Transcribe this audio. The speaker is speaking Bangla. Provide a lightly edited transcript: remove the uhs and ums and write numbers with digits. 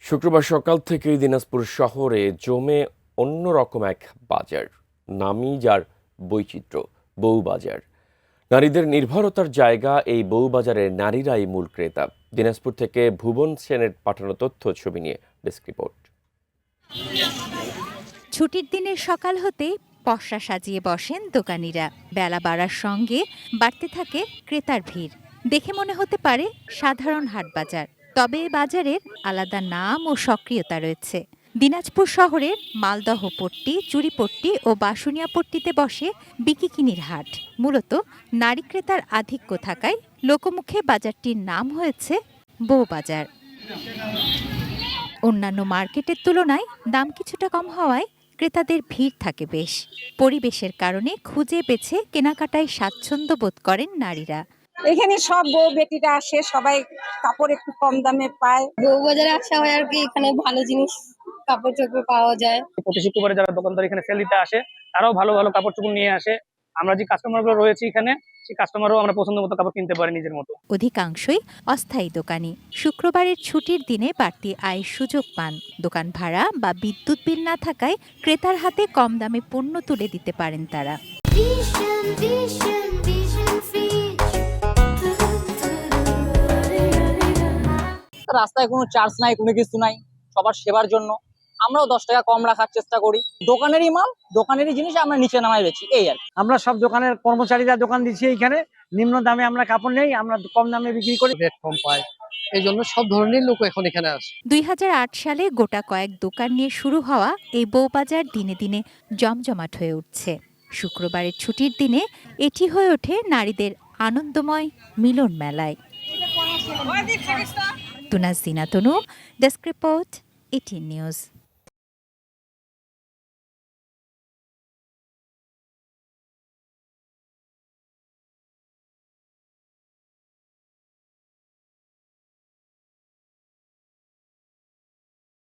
শুক্রবার সকাল থেকেই দিনাজপুর শহরে জমে অন্যরকম এক বাজার, নামই যার বৈচিত্র্য, বউবাজার। নারীদের নির্ভরতার জায়গা এই বউবাজারে নারীরাই মূল ক্রেতা। দিনাজপুর থেকে ভুবন সেনের পাঠানো তথ্য ছবি নিয়ে ডেস্ক রিপোর্ট। ছুটির দিনের সকাল হতেই পসরা সাজিয়ে বসেন দোকানিরা। বেলা বাড়ার সঙ্গে বাড়তে থাকে ক্রেতার ভিড়। দেখে মনে হতে পারে সাধারণ হাটবাজার, তবে এ বাজারের আলাদা নাম ও সক্রিয়তা রয়েছে। দিনাজপুর শহরের মালদহ পট্টি, চুরিপট্টি ও বাসুনিয়া পট্টিতে বসে বিকিকিনির হাট। মূলত নারী ক্রেতার আধিক্য থাকায় লোকমুখে বাজারটির নাম হয়েছে বউবাজার। অন্যান্য মার্কেটের তুলনায় দাম কিছুটা কম হওয়ায় ক্রেতাদের ভিড় থাকে বেশ। পরিবেশের কারণে খুঁজে বেছে কেনাকাটায় স্বাচ্ছন্দ্য বোধ করেন নারীরা। এখানে সব বউ বেটিরা আসে, সবাই কাপড় একটু কম দামে পায়। বউবাজারে আসা হয় আর কি, এখানে ভালো জিনিস কাপড় চোপড় পাওয়া যায়। প্রতি শুক্রবারে যারা দোকানদার এখানে সেল দিতে আসে তারাও ভালো ভালো কাপড় চোপড় নিয়ে আসে। আমরা যে কাস্টমারগুলো রয়েছে এখানে, সেই কাস্টমারও আমরা পছন্দ মতো কাপড় কিনতে পারি নিজের মতো। অধিকাংশই অস্থায়ী দোকানি। শুক্রবারের ছুটির দিনে বাড়তি আয়ের সুযোগ পান। দোকান ভাড়া বা বিদ্যুৎ বিল না থাকায় ক্রেতার হাতে কম দামে পণ্য তুলে দিতে পারেন তারা। রাস্তায় কোনো চার্জ নাই, কোনো কিছু নাই, সবার সেবার জন্য আমরাও 10 টাকা কম রাখার চেষ্টা করি। দোকানেরই মাল, দোকানেরই জিনিস আমরা নিচে নামাই বেচি, এই আর কি। আমরা সব দোকানের কর্মচারীরা দোকান দিচ্ছি এইখানে, নিম্ন দামে আমরা কাপড় নেই, আমরা কম দামে বিক্রি করি, রেট কম পায়। এই জন্য সব ধরনের লোক এখন এখানে আসে। 2008 সালে গোটা কয়েক দোকান নিয়ে শুরু হওয়া এই বউবাজার দিনে দিনে জমজমাট হয়ে উঠছে। শুক্রবারের ছুটির দিনে এটি হয়ে ওঠে নারীদের আনন্দময় মিলন মেলায়। তুনাজ জিনা তনু, ডেস্ক রিপোর্ট, 18 নিউজ।